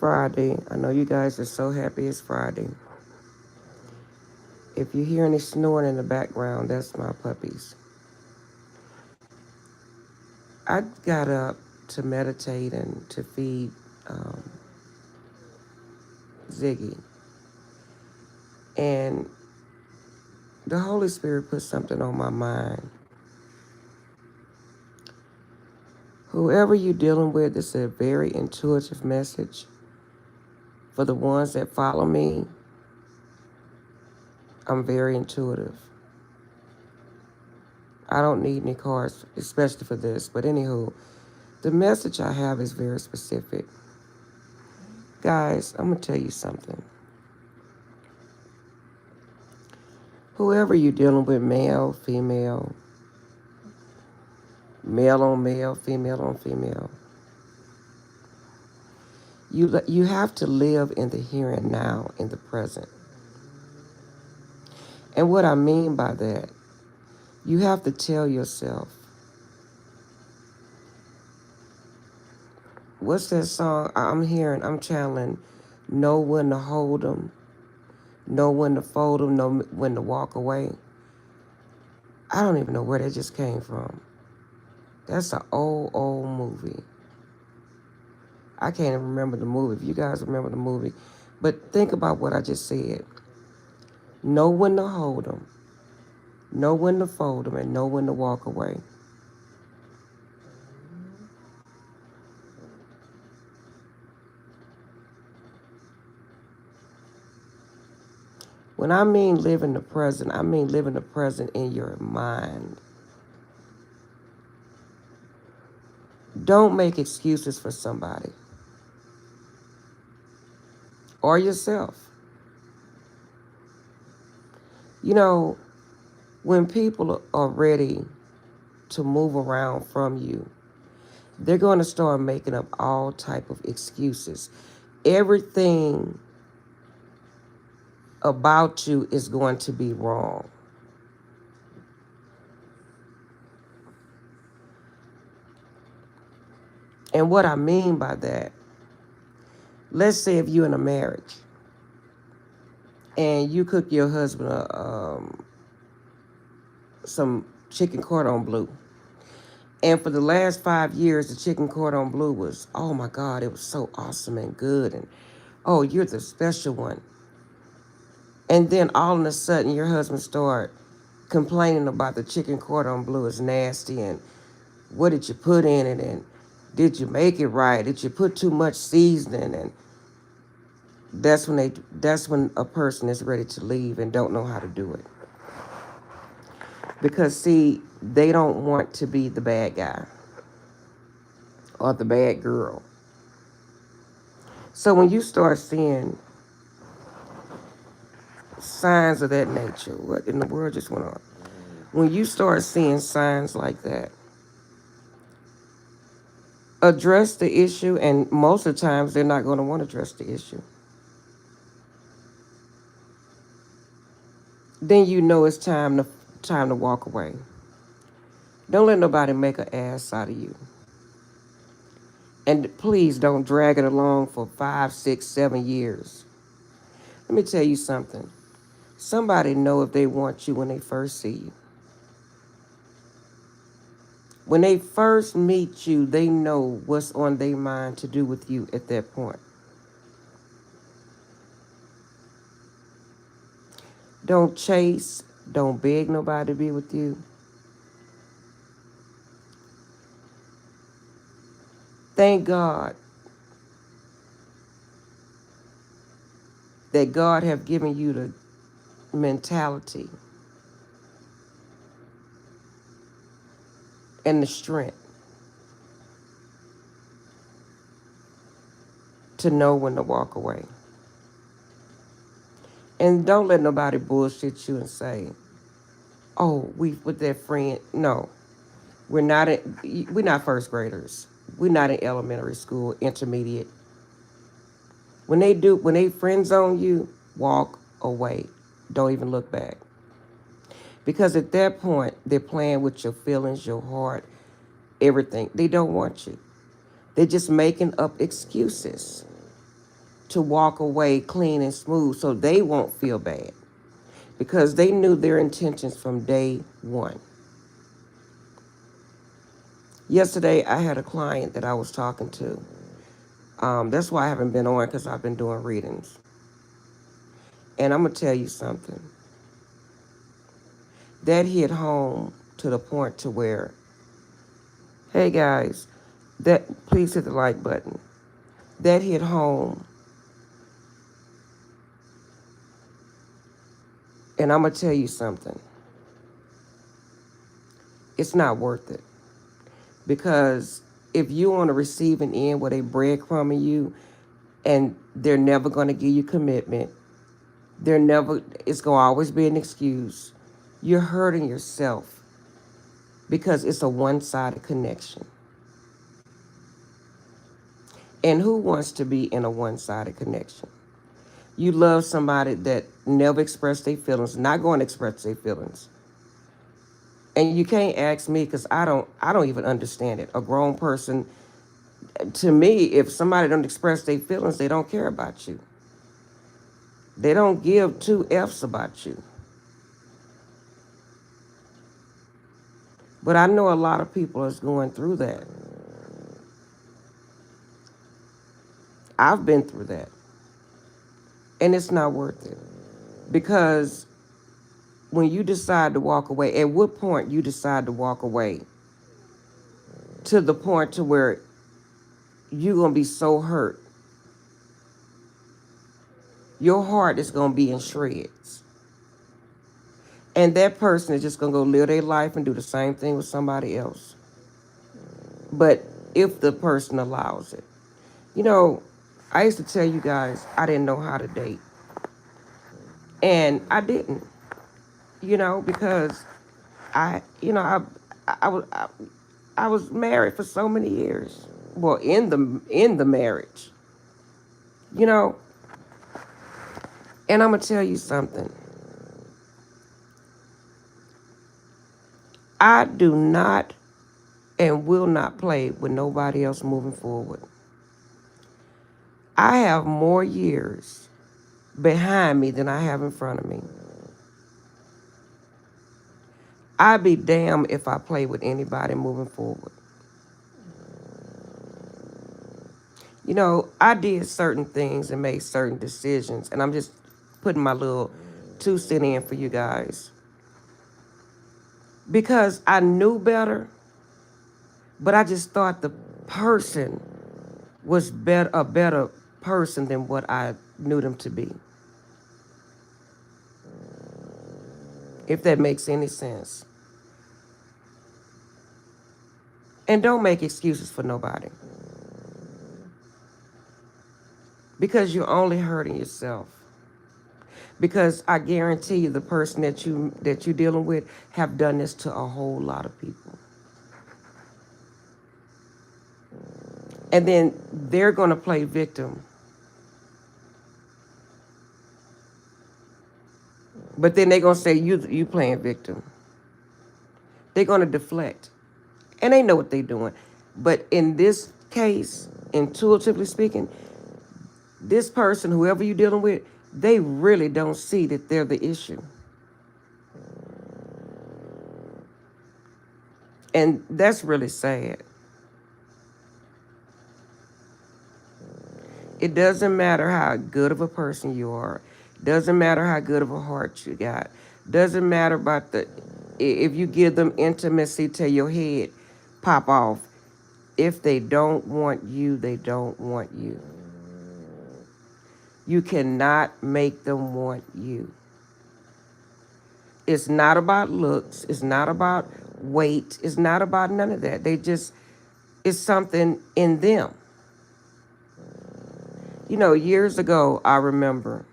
Friday. I know you guys are so happy it's Friday. If you hear any snoring in the background, that's my puppies. I got up to meditate and to feed um, Ziggy. And the Holy Spirit put something on my mind. Whoever you're dealing with, this is a very intuitive message. For the ones that follow me, I'm very intuitive. I don't need any cards, especially for this. But anywho, the message I have is very specific. Guys, I'm going to tell you something. Whoever you're dealing with, male, female, male on male, female on female, you have to live in the here and now, in the present. And what I mean by that, you have to tell yourself, what's that song I'm hearing? I'm channeling, know when to hold them, know when to fold them, know when to walk away. I don't even know where that just came from. That's an old movie. I can't even remember the movie. If you guys remember the movie. But think about what I just said. Know when to hold them, know when to fold them, and know when to walk away. When I mean live in the present, I mean live in the present in your mind. Don't make excuses for somebody or yourself. You know, when people are ready to move around from you, they're going to start making up all type of excuses. Everything about you is going to be wrong. And what I mean by that, let's say if you're in a marriage and you cook your husband some chicken cordon bleu. And for the last 5 years, the chicken cordon bleu was, oh my God, it was so awesome and good. And oh, you're the special one. And then all of a sudden, your husband started complaining about the chicken cordon bleu is nasty and what did you put in it and did you make it right? Did you put too much seasoning? And that's when a person is ready to leave and don't know how to do it. Because see, they don't want to be the bad guy or the bad girl. So when you start seeing signs of that nature, what in the world just went on? When you start seeing signs like that, address the issue, and most of the times they're not going to want to address the issue. Then you know it's time to walk away. Don't let nobody make an ass out of you. And please don't drag it along for 5, 6, 7 years. Let me tell you something. Somebody know if they want you when they first see you. When they first meet you, they know what's on their mind to do with you at that point. Don't chase. Don't beg nobody to be with you. Thank God that God have given you the mentality and the strength to know when to walk away. And don't let nobody bullshit you and say, oh, we with that friend. No, we're not first graders. We're not in elementary school, intermediate. When they friend zone you, walk away. Don't even look back. Because at that point, they're playing with your feelings, your heart, everything. They don't want you. They're just making up excuses. to walk away clean and smooth so they won't feel bad because they knew their intentions from day one. Yesterday, I had a client that I was talking to. That's why I haven't been on because I've been doing readings. And I'm going to tell you something. That hit home to the point to where, hey guys, that please hit the like button. That hit home. And I'm going to tell you something. It's not worth it. Because if you on the receiving end where they breadcrumbing you and they're never going to give you commitment, it's going to always be an excuse. You're hurting yourself because it's a one-sided connection. And who wants to be in a one-sided connection? You love somebody that never expressed their feelings, not going to express their feelings. And you can't ask me because I don't even understand it. A grown person, to me, if somebody don't express their feelings, they don't care about you. They don't give two F's about you. But I know a lot of people is going through that. I've been through that. And it's not worth it. Because when you decide to walk away, at what point you decide to walk away? To the point to where you're going to be so hurt. Your heart is going to be in shreds. And that person is just going to go live their life and do the same thing with somebody else. But if the person allows it. You know, I used to tell you guys I didn't know how to date. And I didn't. You know, because I was married for so many years. Well, in the marriage. You know, and I'm going to tell you something. I do not and will not play with nobody else moving forward. I have more years behind me than I have in front of me. I'd be damned if I play with anybody moving forward. You know, I did certain things and made certain decisions, and I'm just putting my little 2 cents in for you guys. Because I knew better, but I just thought the person was a better person than what I knew them to be. If that makes any sense. And don't make excuses for nobody. Because you're only hurting yourself. Because I guarantee you the person that you're dealing with have done this to a whole lot of people. And then they're going to play victim. But then they're going to say you playing victim. They're going to deflect. And they know what they're doing. But in this case, intuitively speaking, this person, whoever you're dealing with, they really don't see that they're the issue. And that's really sad. It doesn't matter how good of a person you are. Doesn't matter how good of a heart you got. Doesn't matter about if you give them intimacy till your head pop off. If they don't want you, they don't want you. You cannot make them want you. It's not about looks. It's not about weight. It's not about none of that. It's something in them. You know, years ago, I remember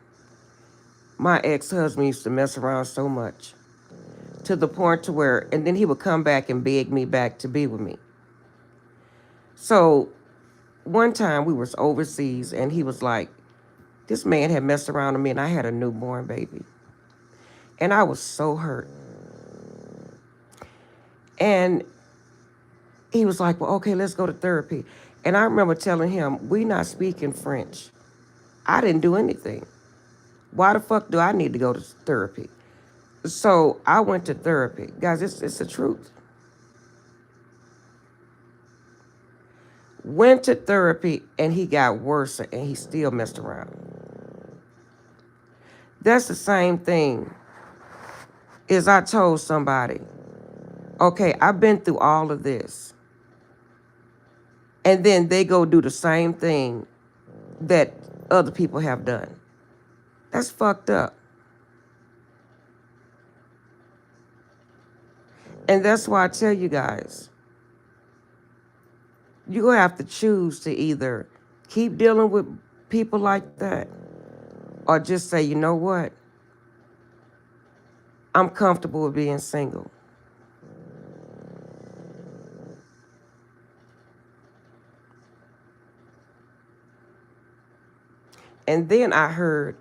my ex-husband used to mess around so much to the point to where, and then he would come back and beg me back to be with me. So one time we was overseas and he was like, this man had messed around with me and I had a newborn baby. And I was so hurt. And he was like, well, okay, let's go to therapy. And I remember telling him, we not speaking French. I didn't do anything. Why the fuck do I need to go to therapy? So I went to therapy. Guys, it's the truth. Went to therapy and he got worse and he still messed around. That's the same thing as I told somebody, okay, I've been through all of this. And then they go do the same thing that other people have done. That's fucked up. And that's why I tell you guys, you're going to have to choose to either keep dealing with people like that or just say, you know what? I'm comfortable with being single. And then I heard,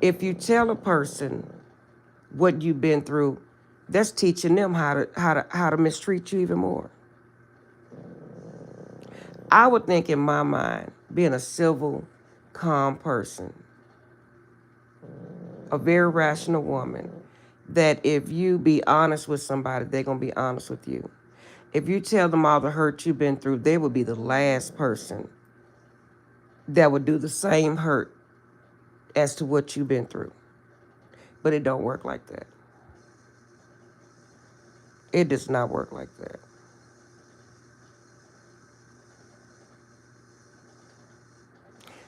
if you tell a person what you've been through, that's teaching them how to mistreat you even more. I would think in my mind, being a civil, calm person, a very rational woman, that if you be honest with somebody, they're going to be honest with you. If you tell them all the hurt you've been through, they would be the last person that would do the same hurt as to what you've been through. But it don't work like that. It does not work like that.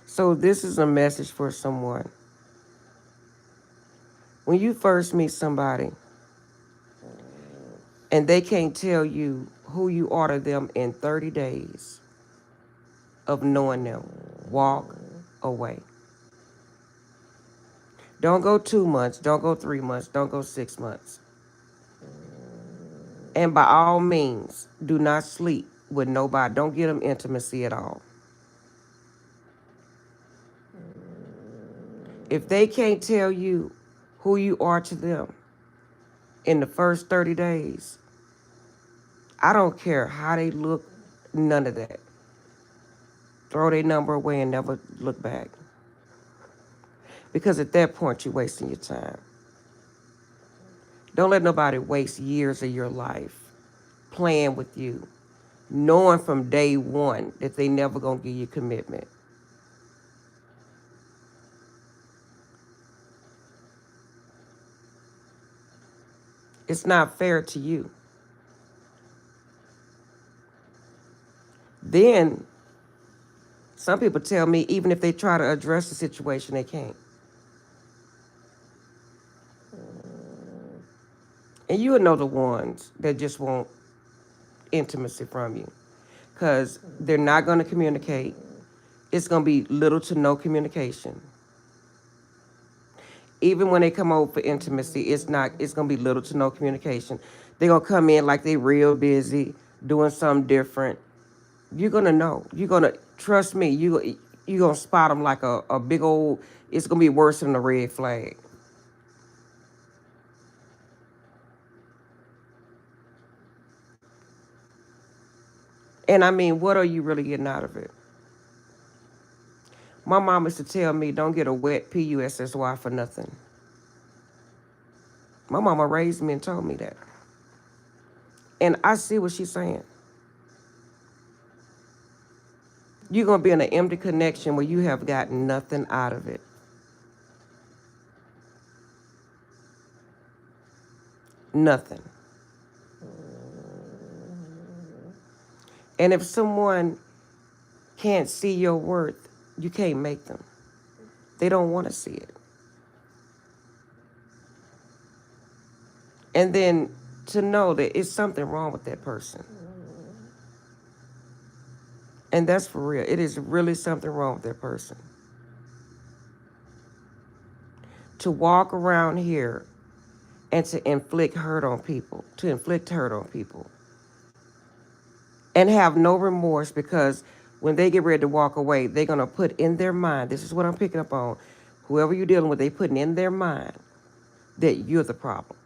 So this is a message for someone. When you first meet somebody and they can't tell you who you are to them in 30 days of knowing them, walk away. Don't go 2 months, don't go 3 months, don't go 6 months. And by all means, do not sleep with nobody. Don't get them intimacy at all. If they can't tell you who you are to them in the first 30 days, I don't care how they look, none of that. Throw their number away and never look back. Because at that point, you're wasting your time. Don't let nobody waste years of your life playing with you, knowing from day one that they never gonna give you commitment. It's not fair to you. Then some people tell me even if they try to address the situation, they can't. And you would know the ones that just want intimacy from you because they're not going to communicate. It's going to be little to no communication. Even when they come over for intimacy, it's going to be little to no communication. They're going to come in like they real busy, doing something different. You're going to know. You're going to, trust me, you're going to spot them like a big old, it's going to be worse than a red flag. And I mean, what are you really getting out of it? My mom used to tell me, don't get a wet PUSSY for nothing. My mama raised me and told me that. And I see what she's saying. You're going to be in an empty connection where you have gotten nothing out of it. Nothing. And if someone can't see your worth, you can't make them. They don't want to see it. And then to know that it's something wrong with that person. And that's for real. It is really something wrong with that person. To walk around here and to inflict hurt on people, and have no remorse because when they get ready to walk away, they're going to put in their mind, this is what I'm picking up on, whoever you're dealing with, they putting in their mind that you're the problem.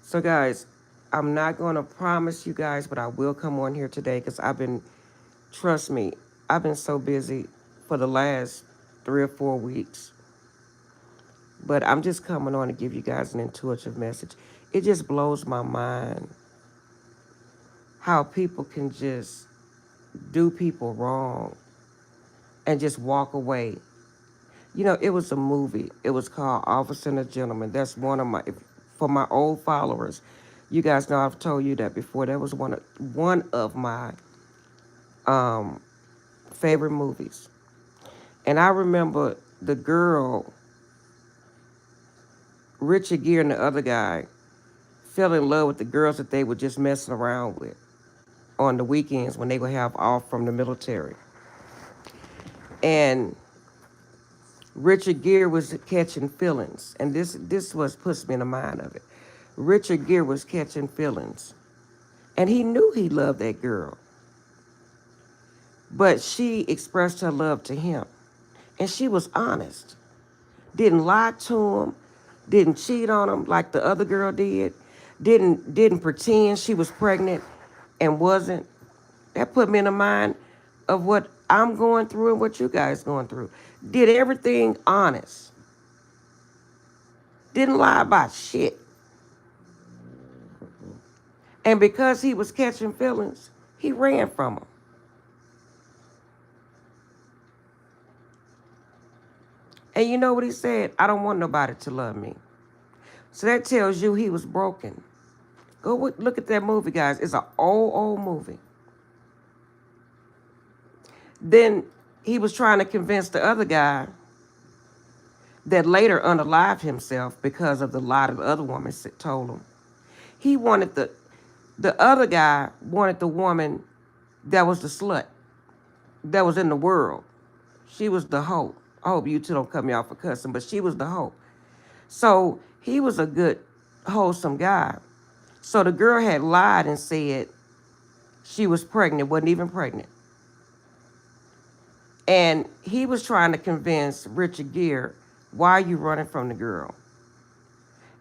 So, guys, I'm not going to promise you guys, but I will come on here today because trust me, I've been so busy for the last 3 or 4 weeks. But I'm just coming on to give you guys an intuitive message. It just blows my mind how people can just do people wrong and just walk away. You know, it was a movie. It was called Officer and a Gentleman. That's one of for my old followers. You guys know I've told you that before. That was one of my um, favorite movies. And I remember the girl, Richard Gere and the other guy, fell in love with the girls that they were just messing around with on the weekends when they would have off from the military. And Richard Gere was catching feelings, and this was puts me in the mind of it. Richard Gere was catching feelings, and he knew he loved that girl, but she expressed her love to him, and she was honest. Didn't lie to him, didn't cheat on him like the other girl did, didn't pretend she was pregnant and wasn't. That put me in the mind of what I'm going through and what you guys going through. Did everything honest. Didn't lie about shit. And because he was catching feelings, he ran from them. And you know what he said? I don't want nobody to love me. So that tells you he was broken. Go look at that movie, guys. It's an old movie. Then he was trying to convince the other guy that later unalived himself because of the lie that the other woman told him. He wanted the other guy wanted the woman that was the slut, that was in the world. She was the hoe. I hope you two don't cut me off for cussing, but she was the hoe. So he was a good, wholesome guy. So the girl had lied and said she was pregnant, wasn't even pregnant. And he was trying to convince Richard Gere, why are you running from the girl?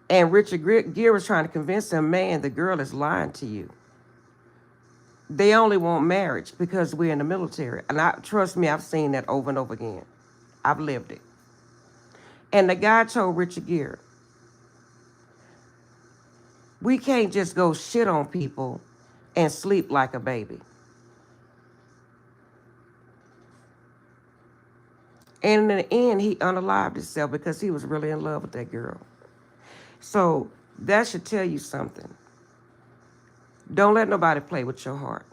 And Richard Gere was trying to convince him, man, the girl is lying to you. They only want marriage because we're in the military. And trust me, I've seen that over and over again. I've lived it. And the guy told Richard Gere, we can't just go shit on people and sleep like a baby. And in the end, he unalived himself because he was really in love with that girl. So that should tell you something. Don't let nobody play with your heart.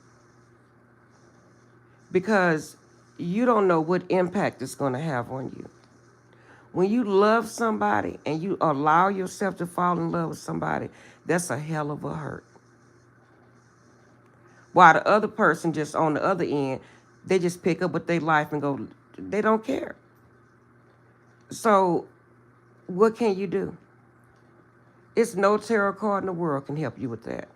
Because you don't know what impact it's going to have on you. When you love somebody and you allow yourself to fall in love with somebody, that's a hell of a hurt. While the other person just on the other end, they just pick up with their life and go, they don't care. So what can you do? It's no tarot card in the world can help you with that.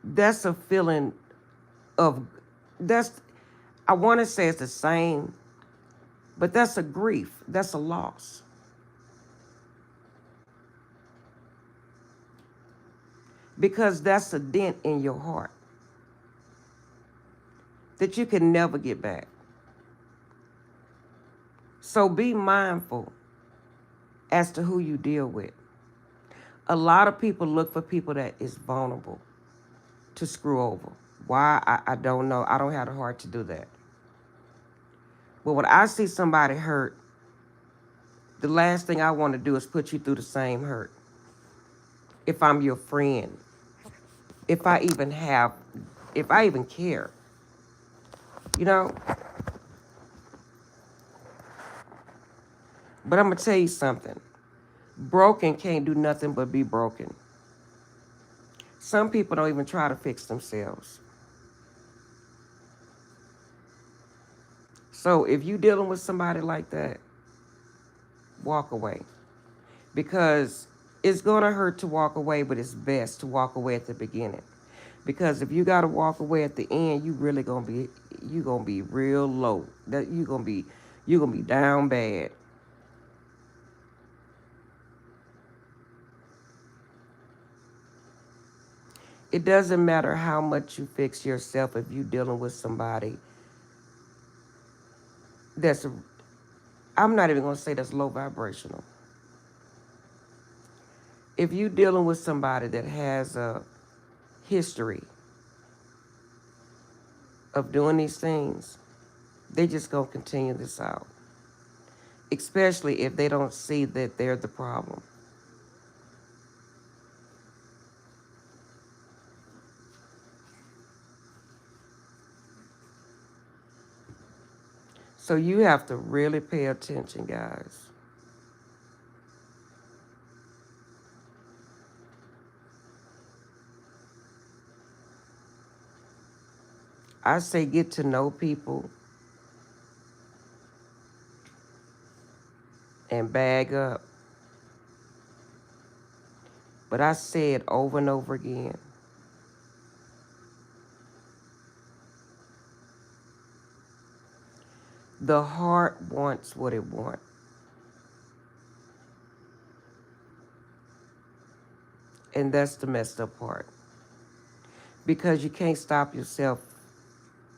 That's a feeling of, I want to say it's the same, but that's a grief. That's a loss. Because that's a dent in your heart that you can never get back. So be mindful as to who you deal with. A lot of people look for people that is vulnerable to screw over. Why? I don't know. I don't have the heart to do that. But when I see somebody hurt, the last thing I want to do is put you through the same hurt. If I'm your friend, if I even care, you know? But I'm going to tell you something. Broken can't do nothing but be broken. Some people don't even try to fix themselves. So if you're dealing with somebody like that, walk away. Because it's going to hurt to walk away, but it's best to walk away at the beginning. Because if you got to walk away at the end, you're going to be real low. That you're going to be down bad. It doesn't matter how much you fix yourself if you're dealing with somebody that's, I'm not even going to say that's low vibrational. If you're dealing with somebody that has a history of doing these things, they just going to continue this out, especially if they don't see that they're the problem. So you have to really pay attention, guys. I say get to know people and bag up. But I say it over and over again. The heart wants what it wants. And that's the messed up part. Because you can't stop yourself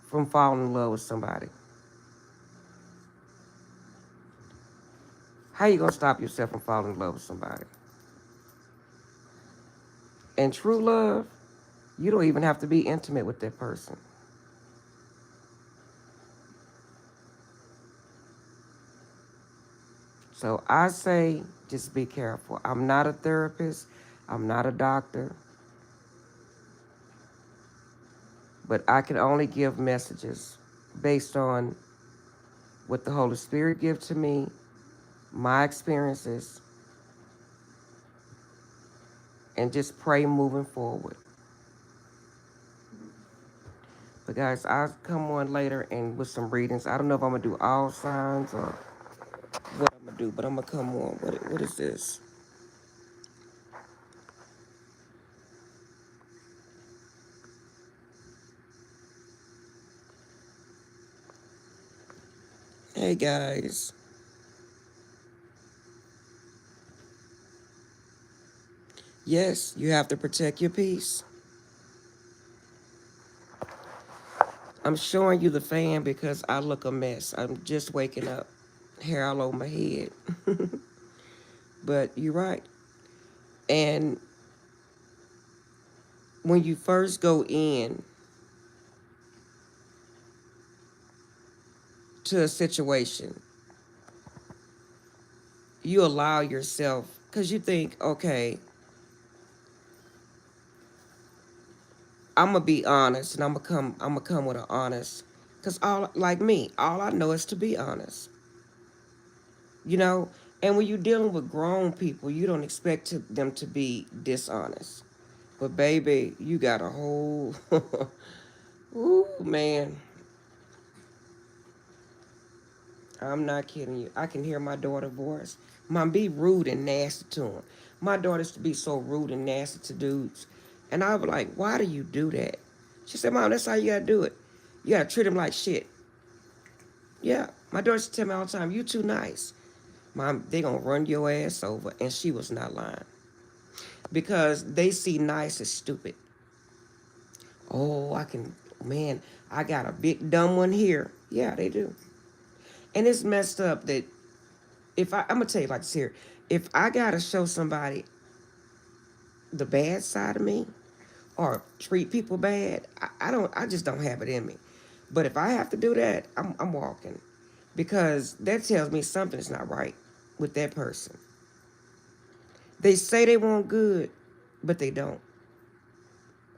from falling in love with somebody. How you gonna stop yourself from falling in love with somebody? And true love, you don't even have to be intimate with that person. So I say just be careful. I'm not a therapist. I'm not a doctor. But I can only give messages based on what the Holy Spirit gives to me, my experiences, and just pray moving forward. But guys, I'll come on later and with some readings. I don't know if I'm gonna do all signs or what I'm gonna do, but I'm gonna come on. What is this? Hey guys. Yes, you have to protect your peace. I'm showing you the fan because I look a mess. I'm just waking up. Hair all over my head. But you're right. And when you first go in to a situation, you allow yourself, because you think, okay, I'm gonna be honest, and I'm gonna come with an honest, because all like me, all I know is to be honest, you know. And when you're dealing with grown people, you don't expect them to be dishonest. But baby, you got a whole, ooh man, I'm not kidding you. I can hear my daughter's voice. Mom, be rude and nasty to him. My daughter used to be so rude and nasty to dudes. And I was like, why do you do that? She said, Mom, that's how you gotta do it. You gotta treat him like shit. Yeah. My daughter used to tell me all the time, you too nice. Mom, they gonna run your ass over. And she was not lying. Because they see nice as stupid. Oh, man, I got a big dumb one here. Yeah, they do. And it's messed up that I'm gonna tell you like this here, if I gotta show somebody the bad side of me or treat people bad, I just don't have it in me. But if I have to do that, I'm walking, because that tells me something's not right with that person. They say they want good, but they don't.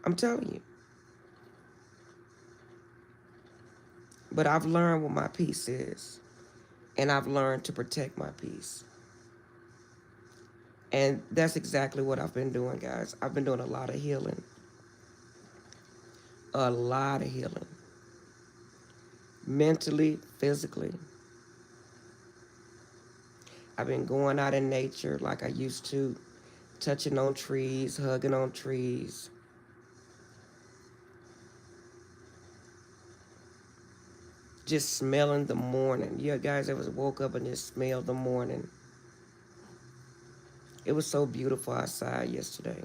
I'm telling you. But I've learned what my peace is, and I've learned to protect my peace. And that's exactly what I've been doing, guys. I've been doing a lot of healing. A lot of healing. Mentally, physically. I've been going out in nature like I used to, touching on trees, hugging on trees. Just smelling the morning. You guys ever woke up and just smelled the morning? It was so beautiful outside yesterday.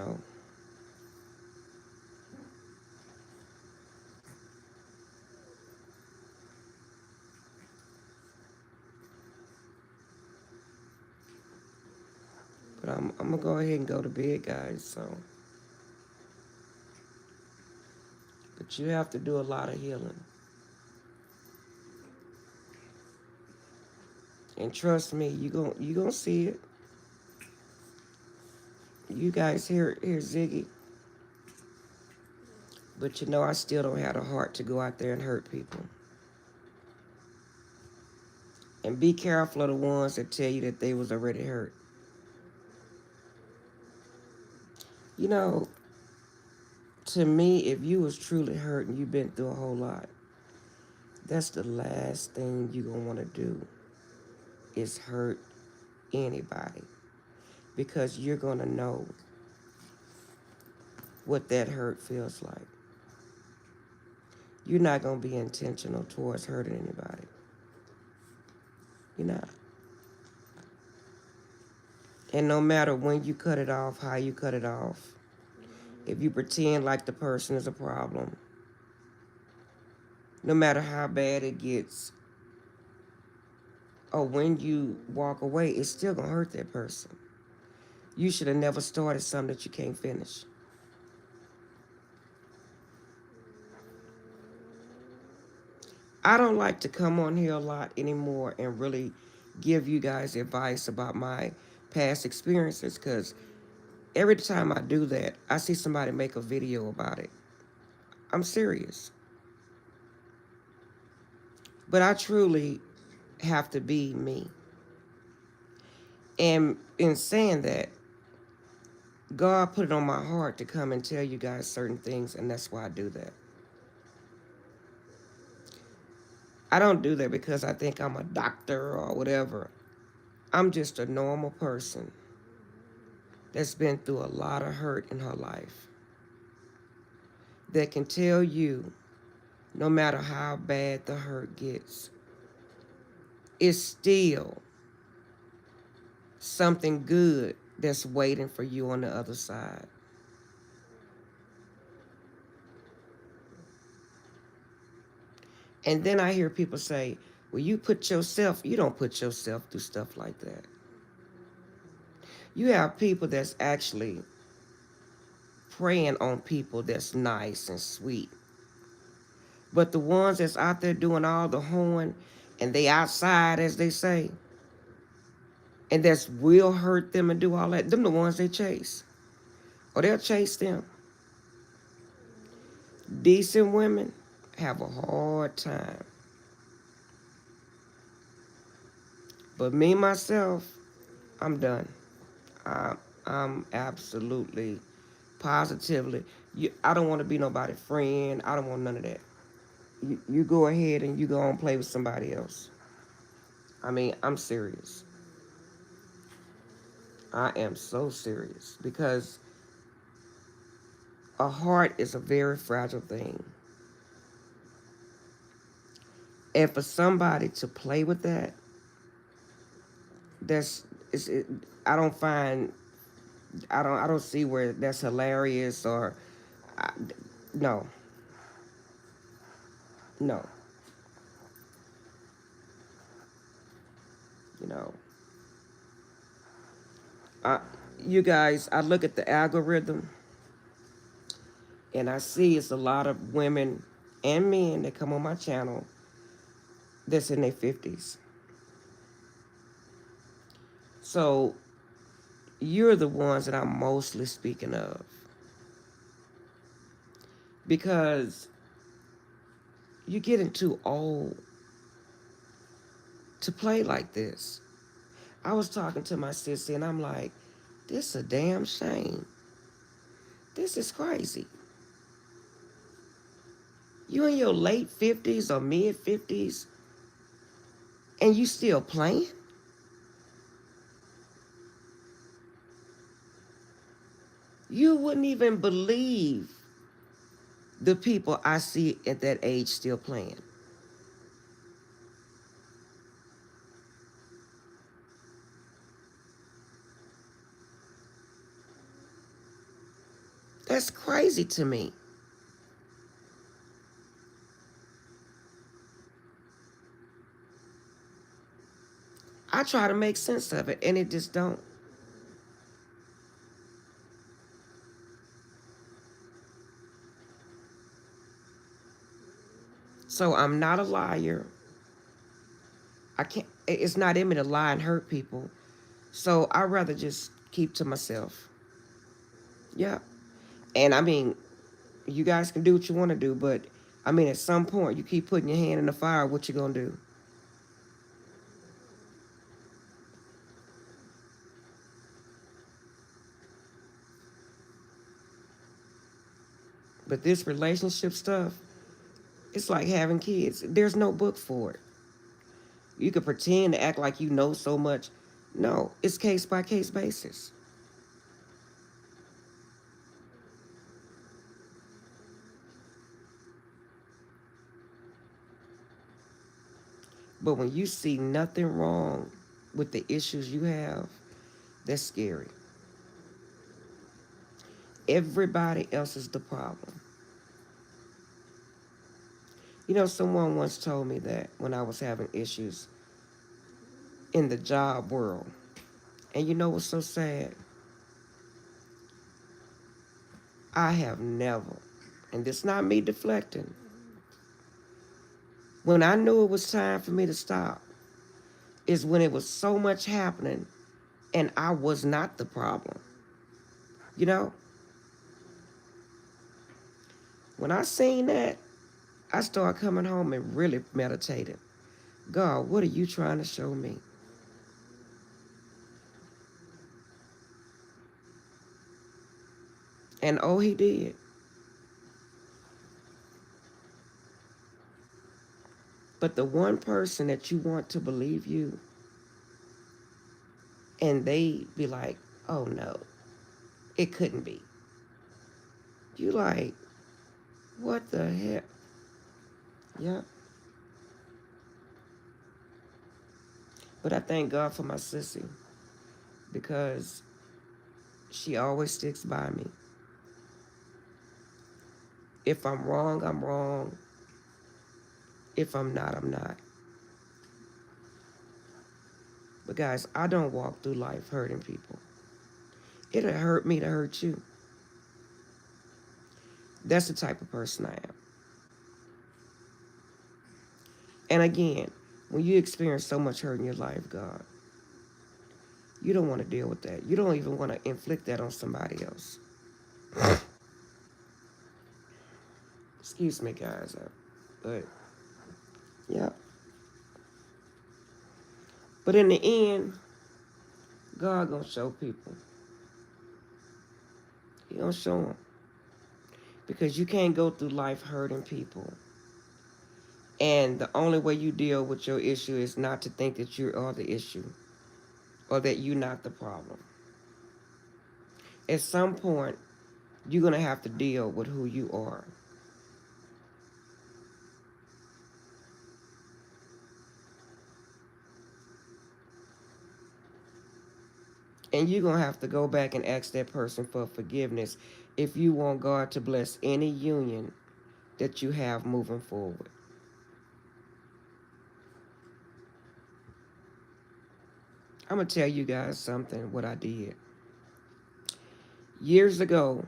know. But I'm gonna go ahead and go to bed, guys. So, but you have to do a lot of healing, and trust me, you gonna see it. You guys hear Ziggy, but you know I still don't have the heart to go out there and hurt people. And be careful of the ones that tell you that they was already hurt. You know, to me, if you was truly hurt and you've been through a whole lot, that's the last thing you're going to want to do is hurt anybody. Because you're going to know what that hurt feels like. You're not going to be intentional towards hurting anybody. You're not. And no matter when you cut it off, how you cut it off, if you pretend like the person is a problem, no matter how bad it gets, or when you walk away, it's still going to hurt that person. You should have never started something that you can't finish. I don't like to come on here a lot anymore and really give you guys advice about my past experiences, because every time I do that, I see somebody make a video about it. I'm serious. But I truly have to be me. And in saying that, God put it on my heart to come and tell you guys certain things, and that's why I do that. I don't do that because I think I'm a doctor or whatever. I'm just a normal person that's been through a lot of hurt in her life that can tell you, no matter how bad the hurt gets, it's still something good that's waiting for you on the other side. And then I hear people say, well, you don't put yourself through stuff like that. You have people that's actually preying on people that's nice and sweet. But the ones that's out there doing all the hoeing and they outside, as they say, and that's will hurt them and do all that, them the ones they chase. Or they'll chase them. Decent women have a hard time. But me, myself, I'm done. I'm absolutely, positively, I don't want to be nobody's friend. I don't want none of that. You go ahead and you go and play with somebody else. I mean, I'm serious. I am so serious because a heart is a very fragile thing. And for somebody to play with that, that's it's, it, I don't find I don't see where that's hilarious or I, no, no, you know. I, you guys, I look at the algorithm and I see it's a lot of women and men that come on my channel that's in their 50s. So you're the ones that I'm mostly speaking of. Because you're getting too old to play like this. I was talking to my sister and I'm like, this is a damn shame. This is crazy. You in your late 50s or mid 50s and you still playing? You wouldn't even believe the people I see at that age still playing. That's crazy to me. I try to make sense of it, and it just don't. So I'm not a liar. I can't. It's not in me to lie and hurt people. So I'd rather just keep to myself. Yeah. And I mean, you guys can do what you want to do, but I mean, at some point, you keep putting your hand in the fire. What you gonna do? But this relationship stuff, it's like having kids. There's no book for it. You could pretend to act like you know so much. No, it's case by case basis. But when you see nothing wrong with the issues you have, that's scary. Everybody else is the problem. You know, someone once told me that when I was having issues in the job world. And you know what's so sad? I have never, and this not me deflecting, when I knew it was time for me to stop, is when it was so much happening and I was not the problem. You know, when I seen that, I started coming home and really meditating. God, what are you trying to show me? And oh, he did. But the one person that you want to believe you, and they be like, oh no, it couldn't be. You like, what the heck? Yeah. But I thank God for my sissy because she always sticks by me. If I'm wrong, I'm wrong. If I'm not, I'm not. But guys, I don't walk through life hurting people. It'll hurt me to hurt you. That's the type of person I am. And again, when you experience so much hurt in your life, God, you don't want to deal with that. You don't even want to inflict that on somebody else. Excuse me, guys. But, yeah. But in the end, God gonna show people. He gonna show them. Because you can't go through life hurting people. And the only way you deal with your issue is not to think that you are the issue or that you're not the problem. At some point, you're going to have to deal with who you are. And you're going to have to go back and ask that person for forgiveness if you want God to bless any union that you have moving forward. I'm going to tell you guys something, what I did. Years ago,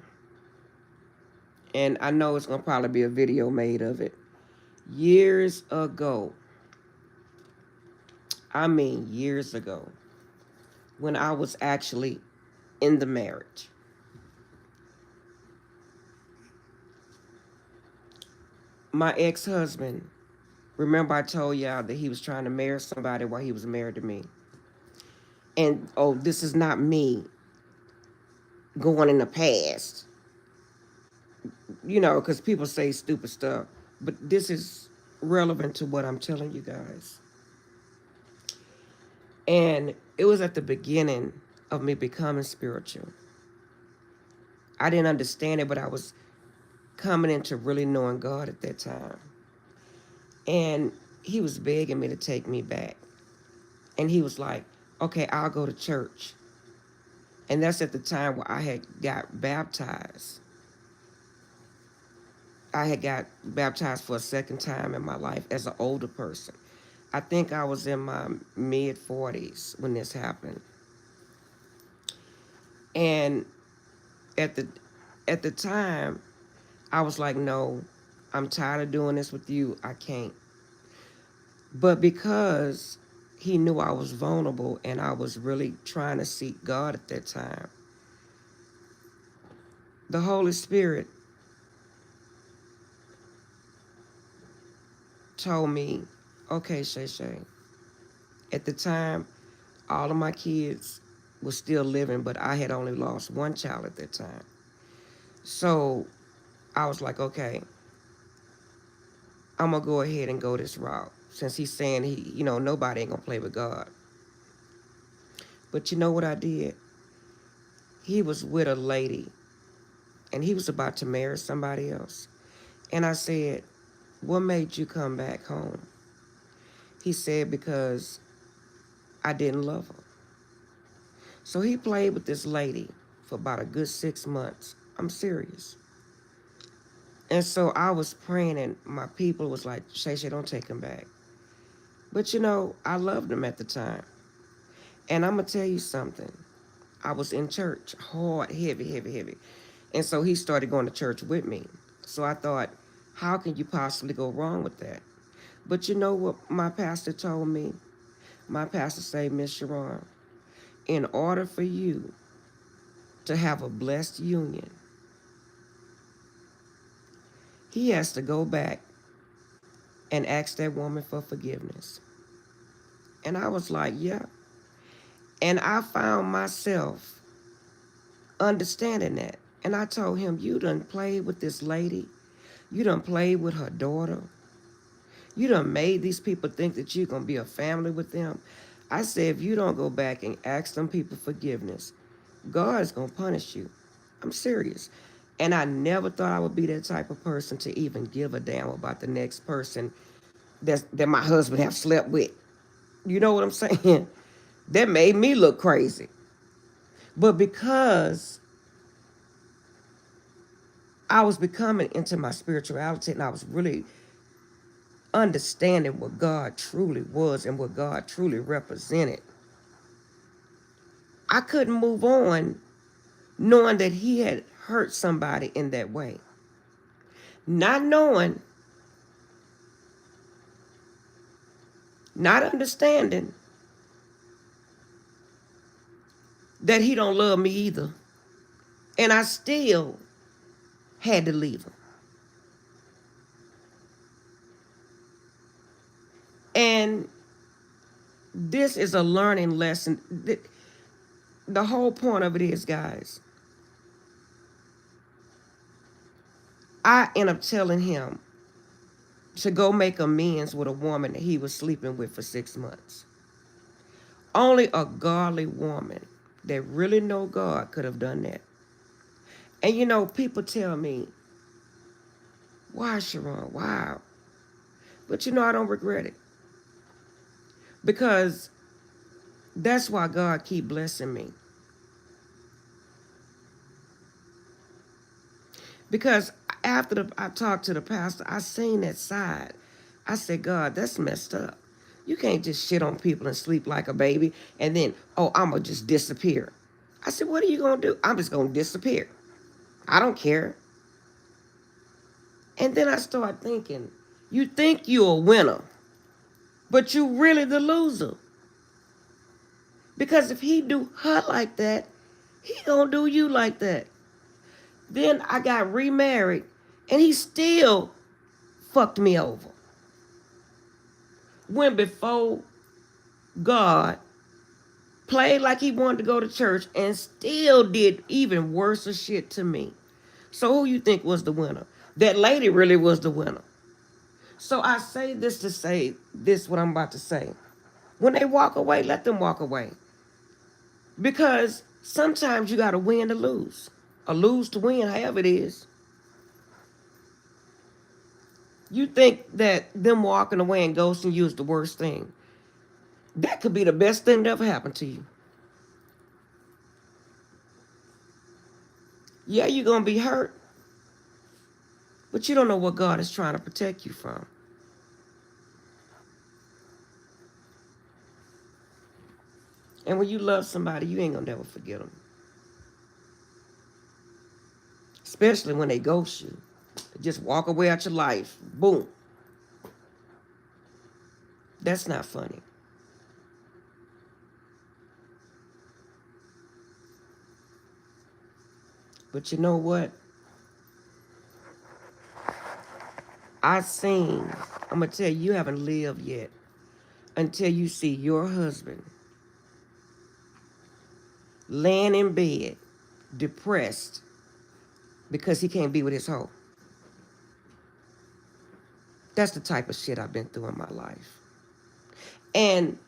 and I know it's going to probably be a video made of it. Years ago, I mean years ago, when I was actually in the marriage, my ex-husband, remember I told y'all that he was trying to marry somebody while he was married to me. And oh, this is not me going in the past, you know, because people say stupid stuff. But this is relevant to what I'm telling you guys. And it was at the beginning of me becoming spiritual. I didn't understand it, but I was coming into really knowing God at that time. And he was begging me to take me back. And he was like, okay, I'll go to church. And that's at the time where I had got baptized. I had got baptized for a second time in my life as an older person. I think I was in my mid 40s when this happened. And at the at the time, I was like, no, I'm tired of doing this with you. I can't. But because he knew I was vulnerable and I was really trying to seek God at that time, the Holy Spirit told me, okay, Shay Shay. At the time, all of my kids were still living, but I had only lost one child at that time. So I was like, okay, I'm gonna go ahead and go this route. Since he's saying nobody ain't gonna play with God. But you know what I did? He was with a lady and he was about to marry somebody else. And I said, what made you come back home? He said, because I didn't love her. So he played with this lady for about a good 6 months. I'm serious. And so I was praying, and my people was like, Shay Shay, don't take him back. But I loved him at the time. And I'm going to tell you something. I was in church, hard, heavy, heavy, heavy. And so he started going to church with me. So I thought, how can you possibly go wrong with that? But you know what my pastor told me? My pastor said, Miss Sharon, in order for you to have a blessed union, he has to go back and ask that woman for forgiveness. And I was like, yeah. And I found myself understanding that. And I told him, you done played with this lady. You done played with her daughter. You done made these people think that you're going to be a family with them. I said, if you don't go back and ask them people forgiveness, God's going to punish you. I'm serious. And I never thought I would be that type of person to even give a damn about the next person that my husband have slept with. You know what I'm saying? That made me look crazy. But because I was becoming into my spirituality and I was really understanding what God truly was and what God truly represented, I couldn't move on knowing that he had hurt somebody in that way. Not knowing, not understanding that he don't love me either. And I still had to leave him. And this is a learning lesson. The whole point of it is, guys, I end up telling him to go make amends with a woman that he was sleeping with for 6 months. Only a godly woman that really know God could have done that. And people tell me, why, Sharon? Why? But I don't regret it. Because that's why God keep blessing me. Because after I talked to the pastor, I seen that side. I said, God, that's messed up. You can't just shit on people and sleep like a baby and then, oh, I'm going to just disappear. I said, what are you going to do? I'm just going to disappear. I don't care. And then I started thinking, you think you're a winner, but you really the loser. Because if he do her like that, he gonna do you like that. Then I got remarried and he still fucked me over. When before God played like he wanted to go to church and still did even worse shit to me. So who you think was the winner? That lady really was the winner. So I say this to say this, what I'm about to say. When they walk away, let them walk away. Because sometimes you got to win to lose. Or lose to win, however it is. You think that them walking away and ghosting you is the worst thing. That could be the best thing that ever happened to you. Yeah, you're going to be hurt. But you don't know what God is trying to protect you from. And when you love somebody, you ain't gonna never forget them. Especially when they ghost you. They just walk away out your life. Boom. That's not funny. But you know what? I'm gonna tell you, you haven't lived yet until you see your husband laying in bed, depressed, because he can't be with his hoe. That's the type of shit I've been through in my life. And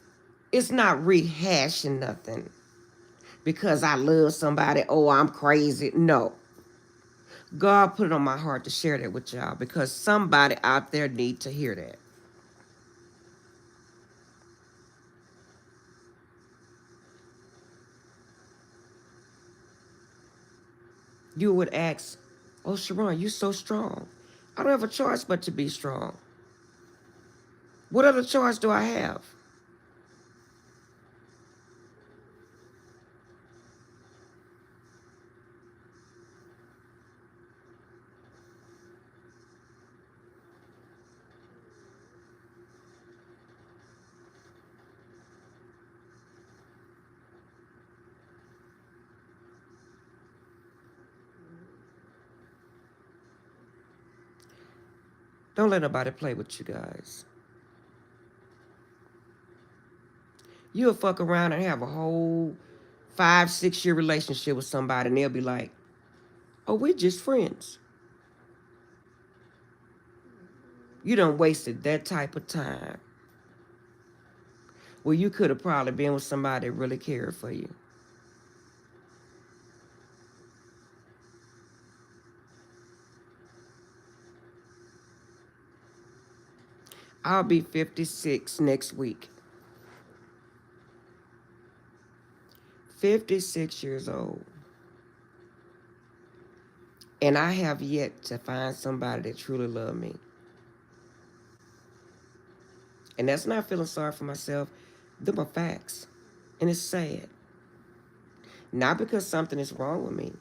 it's not rehashing nothing because I love somebody. Oh, I'm crazy. No. God put it on my heart to share that with y'all because somebody out there need to hear that. You would ask, oh, Sharon, you so strong. I don't have a choice but to be strong. What other choice do I have? Don't let nobody play with you guys. You'll fuck around and have a whole 5, 6 year relationship with somebody and they'll be like, oh, we're just friends. You done wasted that type of time. Well, you could have probably been with somebody that really cared for you. I'll be 56 next week. 56 years old. And I have yet to find somebody that truly loves me. And that's not feeling sorry for myself. Them are facts. And it's sad. Not because something is wrong with me.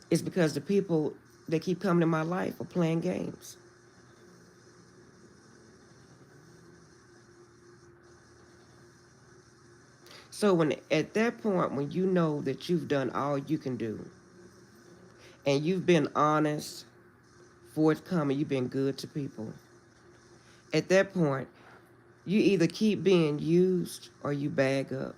It's because the people that keep coming in my life are playing games. So when at that point when you know that you've done all you can do and you've been honest, forthcoming, you've been good to people, at that point you either keep being used or you bag up.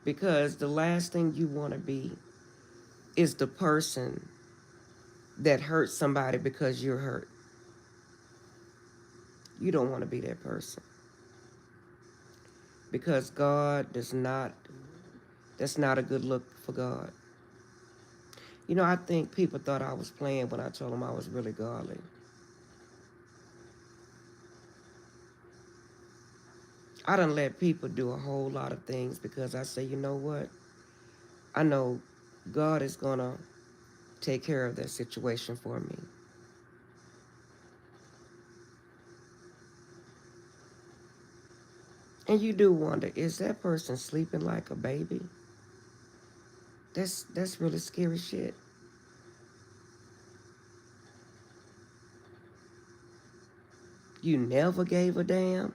Because the last thing you want to be is the person that hurts somebody because you're hurt. You don't want to be that person. Because God does not, that's not a good look for God. You know, I think people thought I was playing when I told them I was really godly. I done let people do a whole lot of things because I say, you know what? I know God is going to take care of that situation for me. And you do wonder, is that person sleeping like a baby? That's really scary shit. You never gave a damn?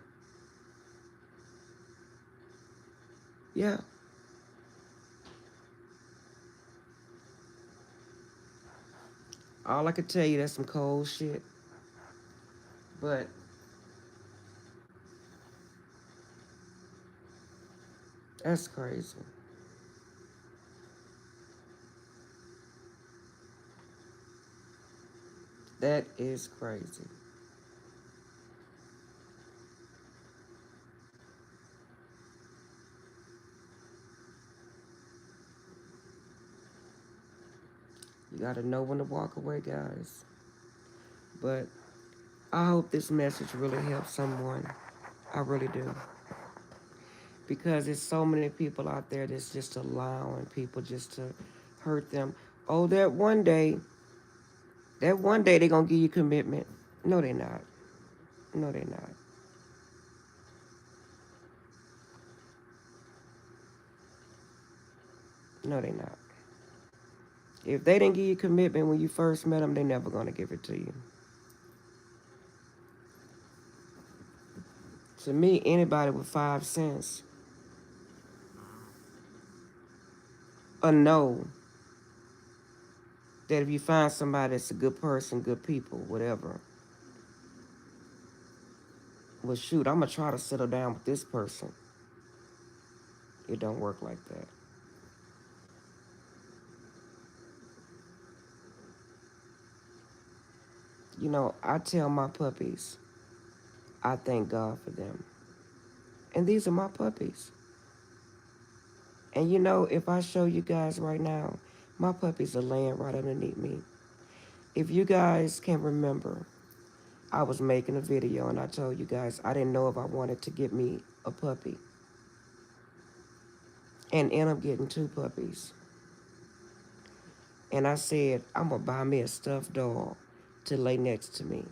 Yeah. All I could tell you, that's some cold shit. But that's crazy. That is crazy. You got to know when to walk away, guys. But I hope this message really helps someone. I really do. Because there's so many people out there that's just allowing people just to hurt them. Oh, that one day they're going to give you commitment. No, they're not. No, they're not. No, they're not. If they didn't give you commitment when you first met them, they're never going to give it to you. To me, anybody with 5 cents, a no, that if you find somebody that's a good person, good people, whatever, well, shoot, I'm going to try to settle down with this person. It don't work like that. You know, I tell my puppies, I thank God for them. And these are my puppies. And you know, if I show you guys right now, my puppies are laying right underneath me. If you guys can remember, I was making a video and I told you guys I didn't know if I wanted to get me a puppy. And end up getting 2 puppies. And I said, I'm going to buy me a stuffed dog to lay next to me.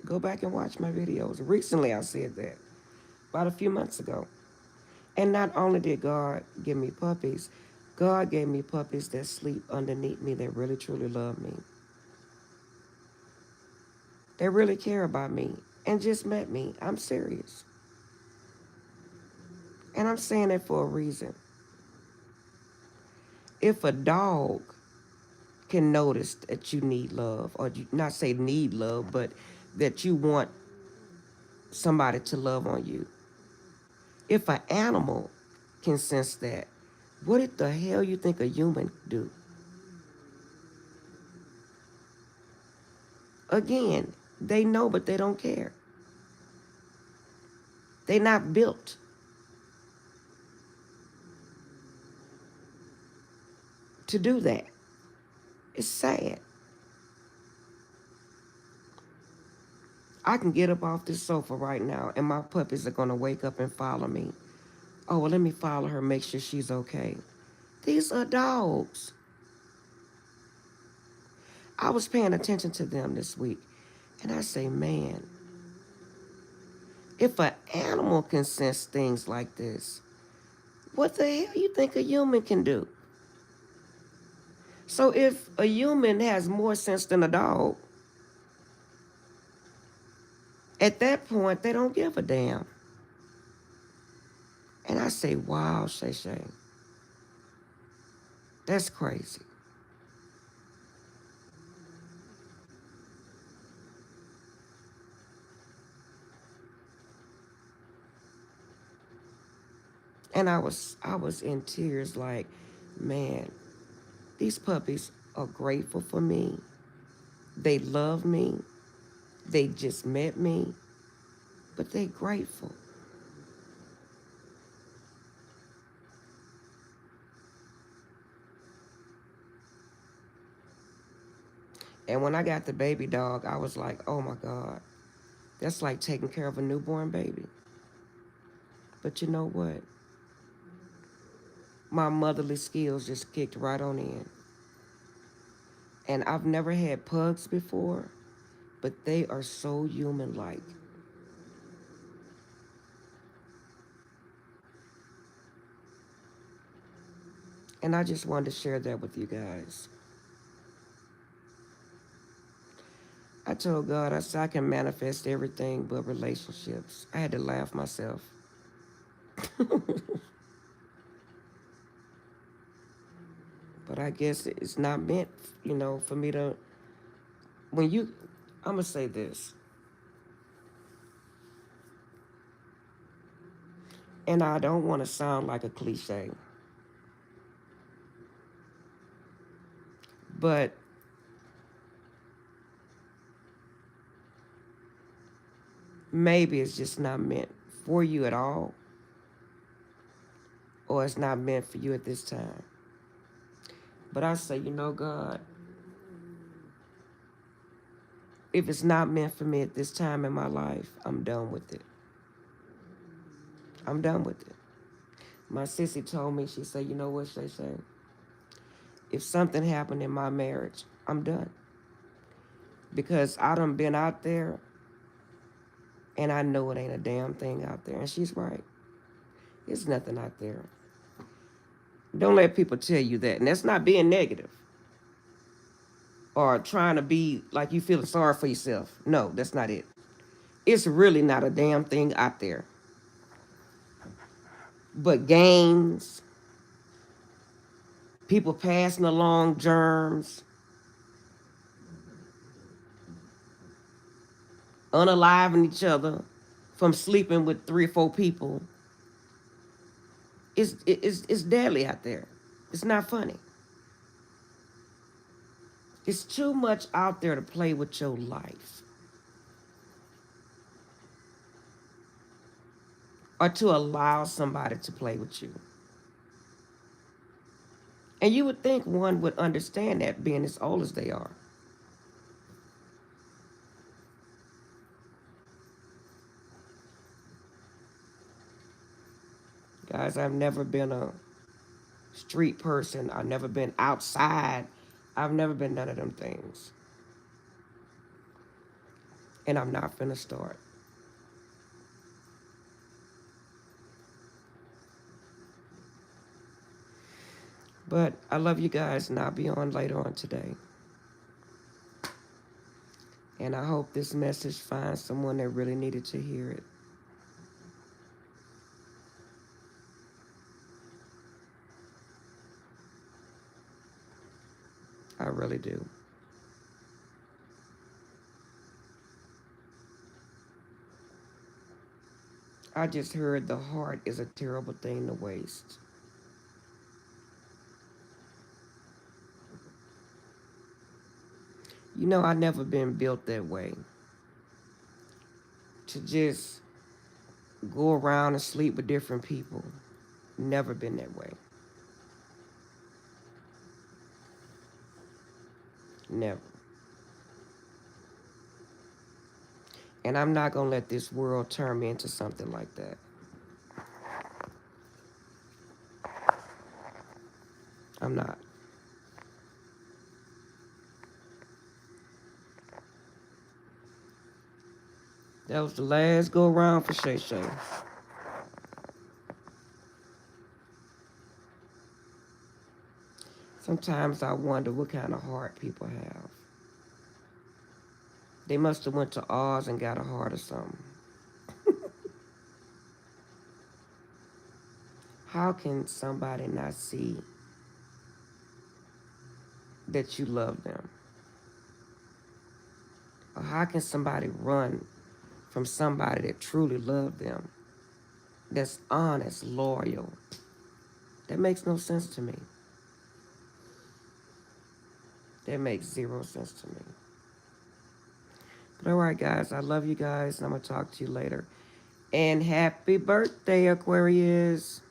Go back and watch my videos. Recently I said that, about a few months ago. And not only did God give me puppies, God gave me puppies that sleep underneath me that really truly love me. They really care about me and just met me. I'm serious. And I'm saying that for a reason. If a dog can notice that you need love, or you, not say need love, but that you want somebody to love on you. If an animal can sense that, what the hell you think a human do? Again, they know, but they don't care. They're not built to do that. It's sad. I can get up off this sofa right now and my puppies are going to wake up and follow me. Oh, well, let me follow her, make sure she's okay. These are dogs. I was paying attention to them this week, and I say, man, if an animal can sense things like this, what the hell you think a human can do? So if a human has more sense than a dog, at that point, they don't give a damn. And I say, wow, Shay Shay, that's crazy. And I was in tears like, man, these puppies are grateful for me. They love me. They just met me, but they grateful. And when I got the baby dog, I was like, oh my God, that's like taking care of a newborn baby. But you know what? My motherly skills just kicked right on in. And I've never had pugs before, but they are so human-like. And I just wanted to share that with you guys. I told God, I said I can manifest everything but relationships. I had to laugh myself. But I guess it's not meant, for me to, when you, I'm going to say this, and I don't want to sound like a cliche, but maybe it's just not meant for you at all, or it's not meant for you at this time. But I say, God, If it's not meant for me at this time in my life, I'm done with it. I'm done with it. My sissy told me, she said, you know what, Shay Shay? If something happened in my marriage, I'm done. Because I done been out there and I know it ain't a damn thing out there. And she's right. There's nothing out there. Don't let people tell you that. And that's not being negative or trying to be like you feel sorry for yourself. No, that's not it. It's really not a damn thing out there. But games, people passing along germs, unaliving each other from sleeping with 3 or 4 people. It's deadly out there. It's not funny. It's too much out there to play with your life or to allow somebody to play with you. And you would think one would understand that being as old as they are. Guys, I've never been a street person. I've never been outside. I've never been none of them things. And I'm not finna start. But I love you guys, and I'll be on later on today. And I hope this message finds someone that really needed to hear it. I really do. I just heard the heart is a terrible thing to waste. You know, I never been built that way. To just go around and sleep with different people. Never been that way. Never. And I'm not going to let this world turn me into something like that. I'm not. That was the last go around for Shay Shay. Sometimes I wonder what kind of heart people have. They must have went to Oz and got a heart or something. How can somebody not see that you love them? Or how can somebody run from somebody that truly loves them, that's honest, loyal? That makes no sense to me. That makes zero sense to me. But all right, guys, I love you guys, and I'm going to talk to you later. And happy birthday, Aquarius.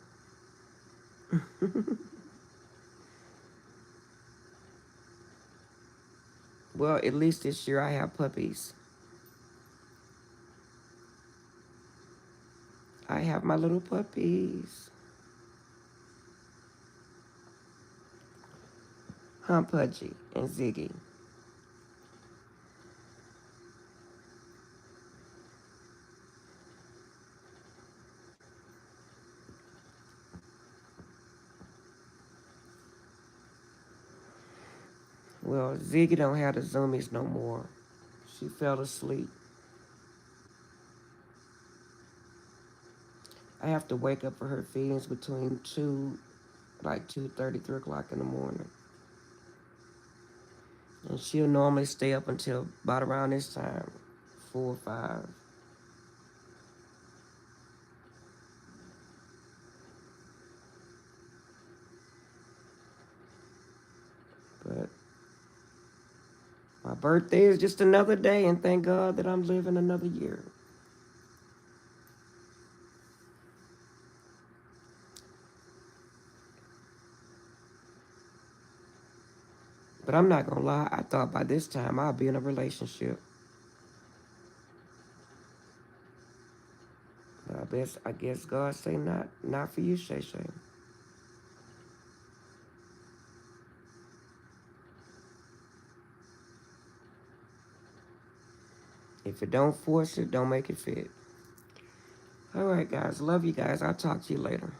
Well, at least this year I have puppies. I have my little puppies. Pudgy and Ziggy. Well, Ziggy don't have the zoomies no more. She fell asleep. I have to wake up for her feedings between 2:30, 3 o'clock in the morning. And she'll normally stay up until about around this time, 4 or 5. But my birthday is just another day, and thank God that I'm living another year. But I'm not gonna lie, I thought by this time I'll be in a relationship. I guess God say not for you, Shay Shay. If it don't force it, don't make it fit. All right, guys. Love you guys. I'll talk to you later.